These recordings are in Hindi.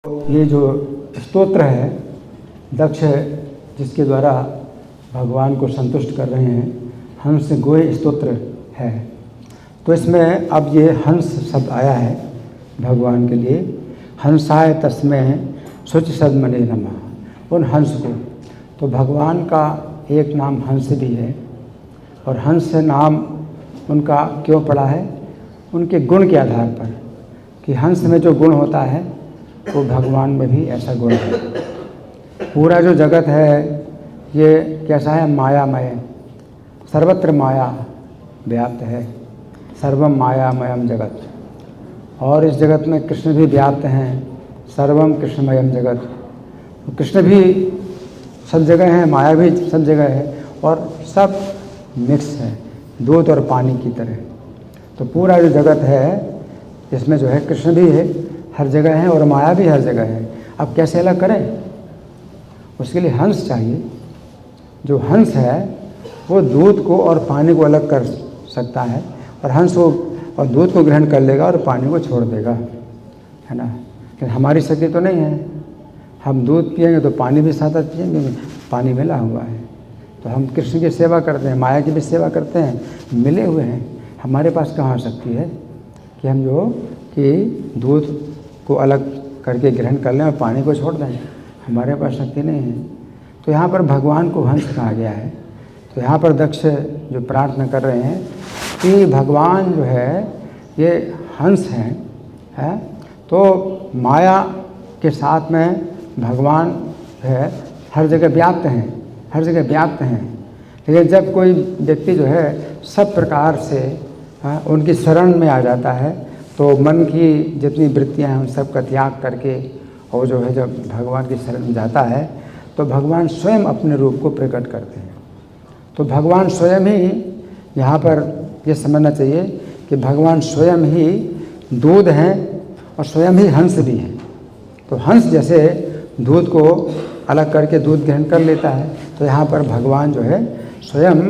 ये जो स्तोत्र है दक्ष जिसके द्वारा भगवान को संतुष्ट कर रहे हैं, हंस गोय स्तोत्र है। तो इसमें अब ये हंस शब्द आया है भगवान के लिए। हंसाय तस्मै शुच सद्मने नमः। उन हंस को, तो भगवान का एक नाम हंस भी है। और हंस नाम उनका क्यों पड़ा है? उनके गुण के आधार पर, कि हंस में जो गुण होता है वो भगवान में भी ऐसा गुण है। पूरा जो जगत है ये कैसा है? मायामय, सर्वत्र माया व्याप्त है। सर्वम मायामयम जगत। और इस जगत में कृष्ण भी व्याप्त हैं। सर्वम कृष्णमयम जगत। कृष्ण भी सब जगह है, माया भी सब जगह है, और सब मिक्स है, दूध और पानी की तरह। तो पूरा जो जगत है इसमें जो है कृष्ण भी है, हर जगह है, और माया भी हर जगह है। अब कैसे अलग करें? उसके लिए हंस चाहिए। जो हंस है वो दूध को और पानी को अलग कर सकता है, और हंस वो और दूध को ग्रहण कर लेगा और पानी को छोड़ देगा, है ना। लेकिन हमारी शक्ति तो नहीं है। हम दूध पिएंगे तो पानी भी साथ पिएंगे, पानी मिला हुआ है। तो हम कृष्ण की सेवा करते हैं, माया की भी सेवा करते हैं, मिले हुए हैं। हमारे पास कहाँ शक्ति है कि हम जो कि दूध को अलग करके ग्रहण कर लें और पानी को छोड़ दें? हमारे पास शक्ति नहीं है। तो यहाँ पर भगवान को हंस कहा गया है। तो यहाँ पर दक्ष जो प्रार्थना कर रहे हैं कि भगवान जो है ये हंस हैं, है। तो माया के साथ में भगवान है हर जगह व्याप्त हैं, हर जगह व्याप्त हैं। लेकिन जब कोई व्यक्ति जो है सब प्रकार से उनकी शरण में आ जाता है, तो मन की जितनी वृत्तियां हैं उन सब का त्याग करके और जो है जब भगवान की शरण में जाता है तो भगवान स्वयं अपने रूप को प्रकट करते हैं। तो भगवान स्वयं ही, यहाँ पर ये समझना चाहिए कि भगवान स्वयं ही दूध हैं और स्वयं ही हंस भी हैं। तो हंस जैसे दूध को अलग करके दूध ग्रहण कर लेता है, तो यहाँ पर भगवान जो है स्वयं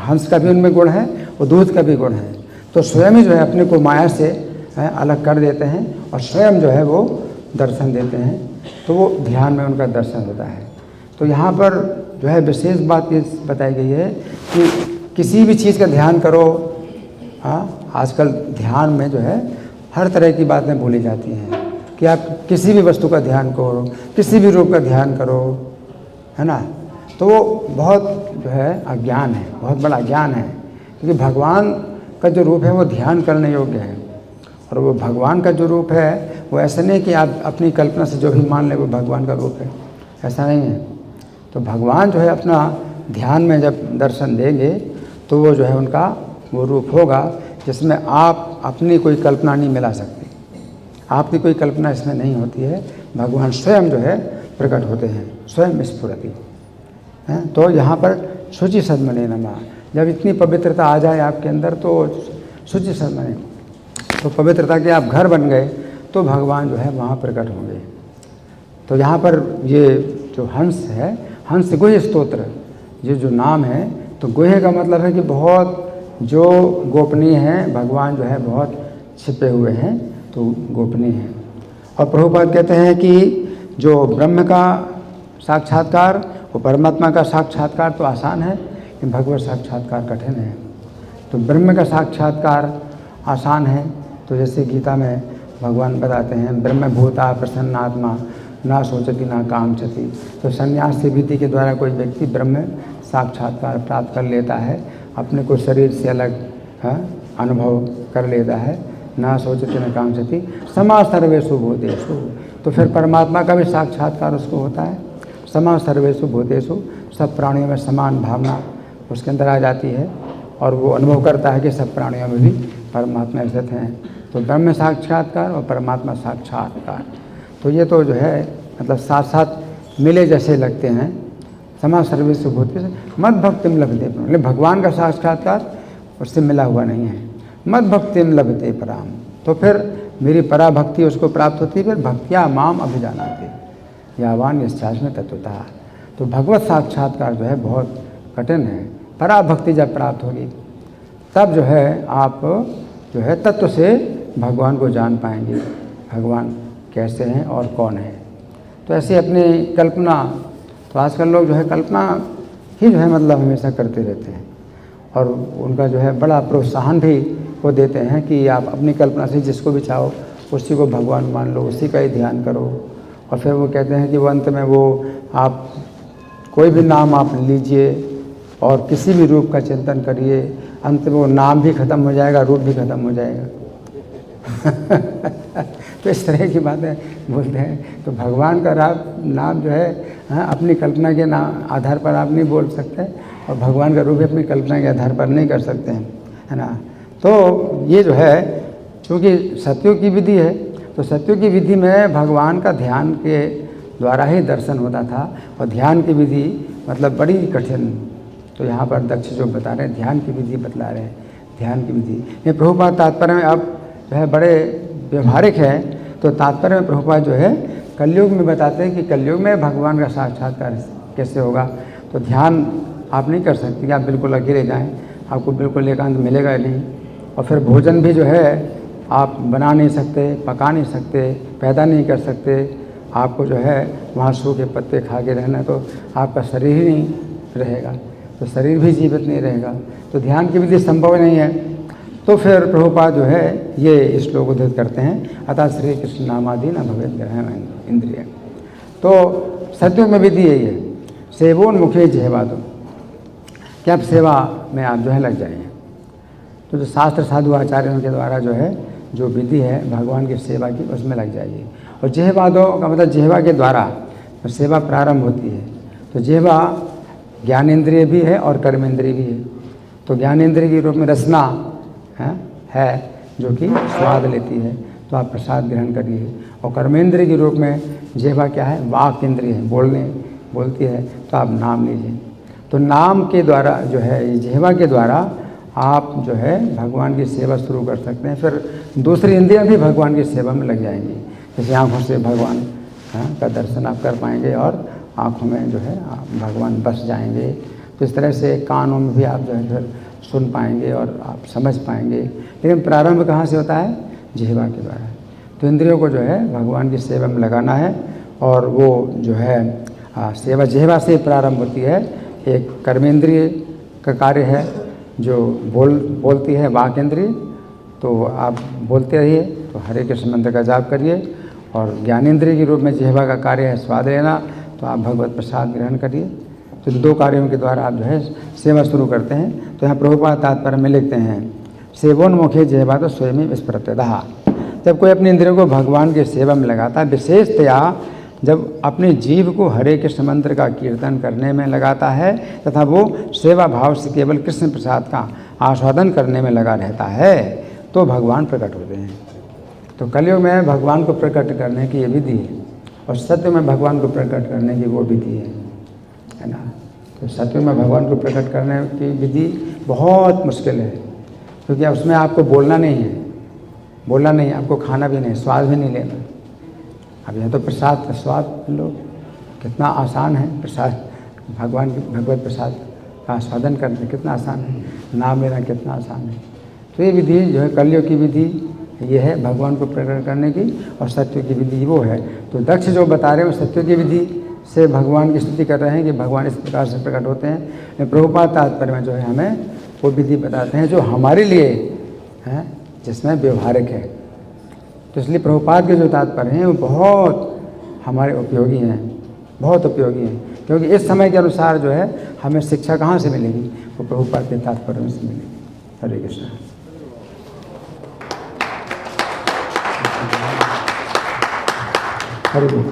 हंस का भी उनमें गुण है और दूध का भी गुण है। तो स्वयं ही जो है अपने को माया से अलग कर देते हैं और स्वयं जो है वो दर्शन देते हैं। तो वो ध्यान में उनका दर्शन होता है। तो यहाँ पर जो है विशेष बात ये बताई गई है कि किसी भी चीज़ का ध्यान करो। आजकल ध्यान में जो है हर तरह की बातें बोली जाती हैं कि आप किसी भी वस्तु का ध्यान करो, किसी भी रूप का ध्यान करो, है ना। तो वो बहुत जो है अज्ञान है, बहुत बड़ा अज्ञान है। क्योंकि भगवान का जो रूप है वो ध्यान करने योग्य है। और वो भगवान का जो रूप है वो ऐसा नहीं कि आप अपनी कल्पना से जो भी मान ले वो भगवान का रूप है, ऐसा नहीं है। तो भगवान जो है अपना ध्यान में जब दर्शन देंगे तो वो जो है उनका वो रूप होगा जिसमें आप अपनी कोई कल्पना नहीं मिला सकती। आपकी कोई कल्पना इसमें नहीं होती है। भगवान स्वयं जो है प्रकट होते हैं, स्वयं स्फुरति है। तो यहाँ पर शुचि सद्मने नमः। जब इतनी पवित्रता आ जाए आपके अंदर तो शुचि सद्मने, तो पवित्रता के आप घर बन गए तो भगवान जो है वहाँ प्रकट होंगे। तो यहाँ पर ये जो हंस है, हंस गुह्य स्तोत्र, ये जो नाम है, तो गुह्य का मतलब है कि बहुत जो गोपनीय हैं, भगवान जो है बहुत छिपे हुए हैं, तो गोपनीय हैं। और प्रभुपाद कहते हैं कि जो ब्रह्म का साक्षात्कार और परमात्मा का साक्षात्कार तो आसान है, लेकिन भगवत साक्षात्कार कठिन है। तो ब्रह्म का साक्षात्कार आसान है। तो जैसे गीता में भगवान बताते हैं, ब्रह्म भूता प्रसन्नात्मा ना सोचती ना कांक्षति। तो संन्यास की विधि के द्वारा कोई व्यक्ति ब्रह्म साक्षात्कार प्राप्त कर लेता है, अपने को शरीर से अलग अनुभव कर लेता है। ना सोचती ना कांक्षति समा सर्वेषु भूतेषु। तो फिर परमात्मा का भी साक्षात्कार उसको होता है। समा सर्वेषु भूतेषु, सब प्राणियों में समान भावना उसके अंदर आ जाती है और वो अनुभव करता है कि सब प्राणियों में भी परमात्मा स्थित हैं। तो ब्रह्म साक्षात्कार और परमात्मा साक्षात्कार, तो ये तो जो है मतलब साथ साथ मिले जैसे लगते हैं। समा सर्वेषु भूतेषु मद भक्तिम लभते। भगवान का साक्षात्कार उससे मिला हुआ नहीं है। मद भक्तिम लभते पराम, तो फिर मेरी पराभक्ति उसको प्राप्त होती है। फिर भक्तिया माम अभिजानाते यावान यश्चास्मि तत्वतः। तो भगवत साक्षात्कार जो है बहुत कठिन है। पराभक्ति जब प्राप्त होगी तब जो है आप जो है तत्व से भगवान को जान पाएंगे। भगवान कैसे हैं और कौन है। तो ऐसे अपनी कल्पना, तो आजकल लोग जो है कल्पना ही जो है मतलब हमेशा करते रहते हैं, और उनका जो है बड़ा प्रोत्साहन भी वो देते हैं कि आप अपनी कल्पना से जिसको भी चाहो उसी को भगवान मान लो, उसी का ही ध्यान करो। और फिर वो कहते हैं कि वो अंत में वो आप कोई भी नाम आप लीजिए और किसी भी रूप का चिंतन करिए, अंत में वो नाम भी खत्म हो जाएगा, रूप भी खत्म हो जाएगा। तो इस तरह की बातें बोलते हैं। तो भगवान का नाम जो है अपनी कल्पना के आधार पर आप नहीं बोल सकते, और भगवान का रूप भी अपनी कल्पना के आधार पर नहीं कर सकते हैं, है ना। तो ये जो है क्योंकि सत्युग की विधि है, तो सत्युग की विधि में भगवान का ध्यान के द्वारा ही दर्शन होता था, और ध्यान की विधि मतलब बड़ी कठिन। तो यहाँ पर दक्ष जो बता रहे हैं ध्यान की विधि बतला रहे हैं, ध्यान की विधि। ये प्रभुपाद तात्पर्य में अब जो है बड़े व्यवहारिक है, तो तात्पर्य में प्रभुपाद जो है कलयुग में बताते हैं कि कलयुग में भगवान का साक्षात्कार कैसे होगा। तो ध्यान आप नहीं कर सकते कि आप बिल्कुल अकेले जाएं, आपको बिल्कुल एकांत मिलेगा ही नहीं। और फिर भोजन भी जो है आप बना नहीं सकते, पका नहीं सकते, पैदा नहीं कर सकते, आपको जो है वहाँ सूखे पत्ते खा के रहना, तो आपका शरीर ही नहीं रहेगा, तो शरीर भी जीवित नहीं रहेगा। तो ध्यान की विधि संभव नहीं है। तो फिर प्रभुपाद जो है ये श्लोक उद्धृत करते हैं, अतः श्री कृष्ण नामादि न भवेत् ग्रह इंद्रिय। तो सत्युग में विधि यही है, सेवोन्मुखे जिह्वादो, कि आप सेवा में आप जो है लग जाइए। तो जो शास्त्र साधु आचार्यों के द्वारा जो है जो विधि है भगवान की सेवा की, उसमें लग जाइए। और जिह्वादो का मतलब जिह्वा के द्वारा सेवा प्रारंभ होती है। तो जिह्वा ज्ञानेंद्रिय भी है और कर्मेंद्रिय भी है। तो ज्ञानेंद्रिय के रूप में रसना है जो कि स्वाद लेती है, तो आप प्रसाद ग्रहण करिए। और कर्मेंद्रिय के रूप में जिह्वा क्या है, वाक इंद्रिय है, बोलती है, तो आप नाम लीजिए। तो नाम के द्वारा जो है जिह्वा के द्वारा आप जो है भगवान की सेवा शुरू कर सकते हैं। फिर दूसरी इंद्रियां भी भगवान की सेवा में लग जाएंगी। जैसे आँखों से भगवान का दर्शन आप कर पाएंगे और आँखों में जो है भगवान बस जाएंगे। तो इस तरह से कानों में भी आप जो है फिर सुन पाएंगे और आप समझ पाएंगे। लेकिन प्रारंभ कहाँ से होता है, जिह्वा के द्वारा। तो इंद्रियों को जो है भगवान की सेवा में लगाना है, और वो जो है सेवा जिह्वा से प्रारंभ होती है। एक कर्मेंद्रिय का कार्य है जो बोलती है, वाक इंद्रिय, तो आप बोलते रहिए, तो हरे कृष्ण मंत्र का जाप करिए। और ज्ञानेंद्रिय के रूप में जिह्वा का कार्य है स्वाद लेना, तो आप भगवत प्रसाद ग्रहण करिए। तो दो कार्यों के द्वारा आप जो है सेवा शुरू करते हैं। तो यहाँ प्रभुपाद तात्पर्य में लिखते हैं, सेवोन्मुखे जिह्वा तो स्वयं विस्मृत्यतः। जब कोई अपने इंद्रियों को भगवान की सेवा में लगाता है, विशेषतया जब अपने जीव को हरे कृष्ण मंत्र का कीर्तन करने में लगाता है तथा वो सेवा भाव से केवल कृष्ण प्रसाद का आस्वादन करने में लगा रहता है, तो भगवान प्रकट होते हैं। तो कलयुग में भगवान को प्रकट करने की ये विधि है, और सत्य में भगवान को प्रकट करने की वो विधि है ना। तो सत्य में भगवान को प्रकट करने की विधि बहुत मुश्किल है, क्योंकि उसमें आपको बोलना नहीं है, आपको खाना भी नहीं, स्वाद भी नहीं लेना। अब यह तो प्रसाद का स्वाद लो, कितना आसान है। प्रसाद भगवान की भगवत प्रसाद का आस्वादन करना कितना आसान है, नाम लेना कितना आसान है। तो ये विधि जो है कलयुग की विधि ये है भगवान को प्रकट करने की, और सत्य की विधि वो है। तो दक्ष जो बता रहे हैं वो सत्य की विधि से भगवान की स्तुति कर रहे हैं कि भगवान इस प्रकार से प्रकट होते हैं। प्रभुपाद तात्पर्य में जो है हमें वो विधि बताते हैं जो हमारे लिए है, जिसमें व्यवहारिक है। तो इसलिए प्रभुपाद के जो तात्पर्य हैं वो बहुत हमारे उपयोगी हैं, बहुत उपयोगी हैं। क्योंकि इस समय के अनुसार जो है हमें शिक्षा कहाँ से मिलेगी, वो प्रभुपाद के तात्पर्य से मिलेगी। हरे कृष्ण। हरे बोल।